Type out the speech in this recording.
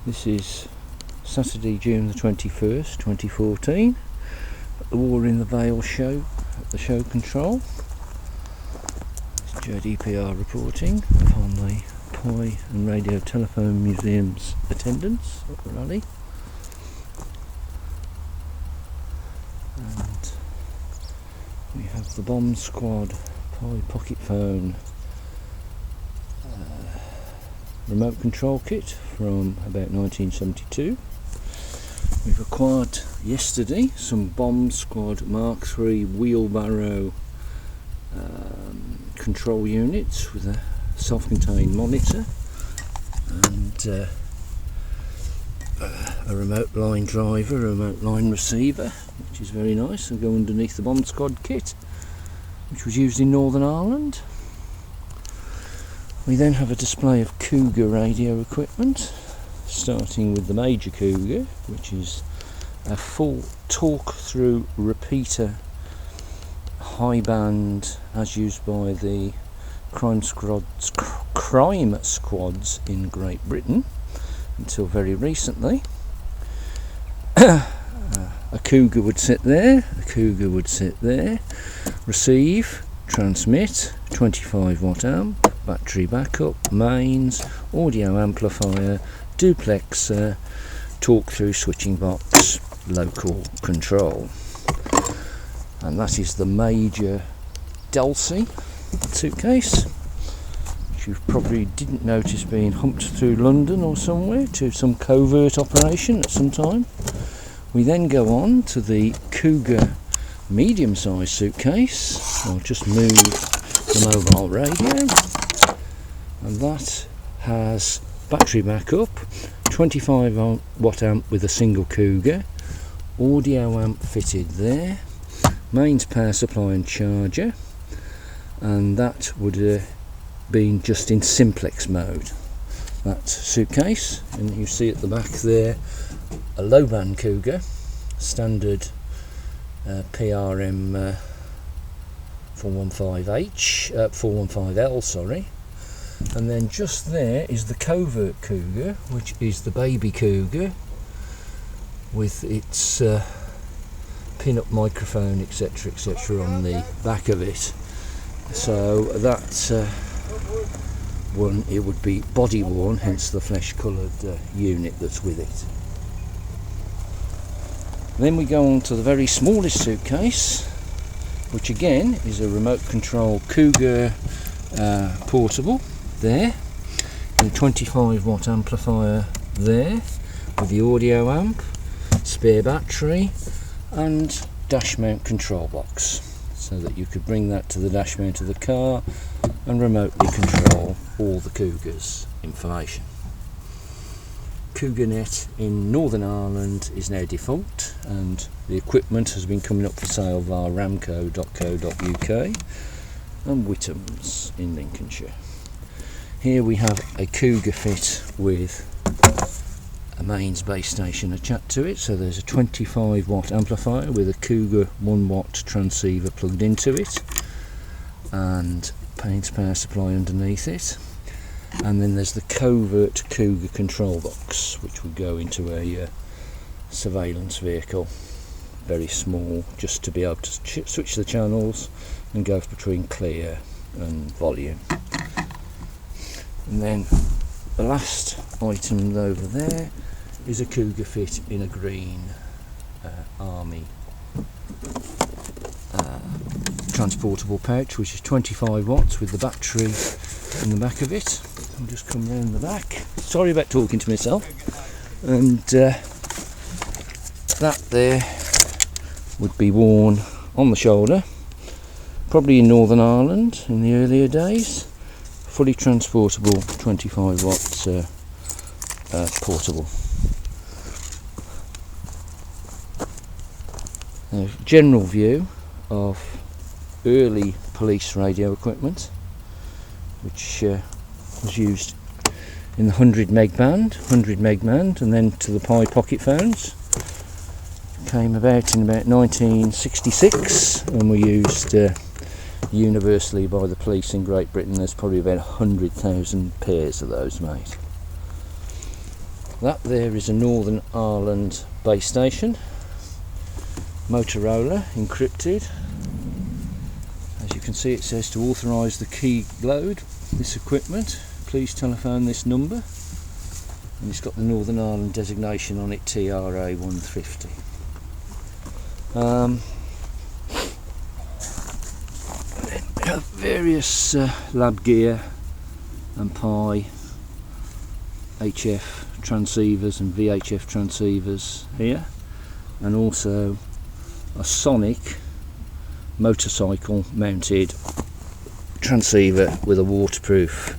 This is Saturday, June the 21st, 2014, at the War in the Vale show, at the show control. It's G8EPR reporting upon the Pye And Radiotelephone Museum's attendance at the rally. And we have the bomb squad Pye pocket phone remote control kit from about 1972. We've acquired yesterday some bomb squad Mark III wheelbarrow control units with a self-contained monitor and a remote line driver, a remote line receiver, which is very nice, and go underneath the bomb squad kit, which was used in Northern Ireland. We then have a display of Cougar radio equipment, starting with the major Cougar, which is a full talk-through repeater high band as used by the crime squads in Great Britain until very recently. A Cougar would sit there, a Cougar would sit there, receive, transmit, 25 watt amp, battery backup, mains, audio amplifier, duplexer, talk-through switching box, local control. And that is the major Delsey suitcase, which you probably didn't notice being humped through London or somewhere to some covert operation at some time. We then go on to the Cougar medium-sized suitcase. I'll just move the mobile radio, and that has battery backup, 25 watt amp with a single Cougar, audio amp fitted there, mains power supply and charger, and that would have been just in simplex mode, that suitcase. And you see at the back there a low band Cougar, standard PRM 415L, sorry. And then just there is the covert Cougar, which is the baby Cougar with its pin-up microphone, etc., etc., on the back of it. So that one, it would be body worn, hence the flesh coloured unit that's with it. Then we go on to the very smallest suitcase, which again is a remote control Cougar portable there, and a 25 watt amplifier there with the audio amp, spare battery and dash mount control box, so that you could bring that to the dash mount of the car and remotely control all the Cougar's information. CougarNet in Northern Ireland is now defunct, and the equipment has been coming up for sale via ramco.co.uk and Whittam's in Lincolnshire. Here we have a Cougar fit with a mains base station attached to it, so there's a 25 watt amplifier with a Cougar 1 watt transceiver plugged into it, and mains power supply underneath it. And then there's the covert Cougar control box, which would go into a surveillance vehicle, very small, just to be able to switch the channels and go between clear and volume. And then the last item over there is a Cougar fit in a green army transportable pouch, which is 25 watts with the battery in the back of it. I'll just come round the back. Sorry about talking to myself. And that there would be worn on the shoulder, probably in Northern Ireland in the earlier days. Fully transportable 25 watts portable. Now, general view of early police radio equipment, which was used in the 100 meg band, and then to the Pye pocket phones. Came about in about 1966 and were used universally by the police in Great Britain. There's probably about 100,000 pairs of those made. That there is a Northern Ireland base station, Motorola, encrypted. As you can see, it says to authorise the key load this equipment, please telephone this number, and it's got the Northern Ireland designation on it, TRA 150. We have various lab gear and Pye HF transceivers and VHF transceivers here, and also a sonic motorcycle mounted transceiver with a waterproof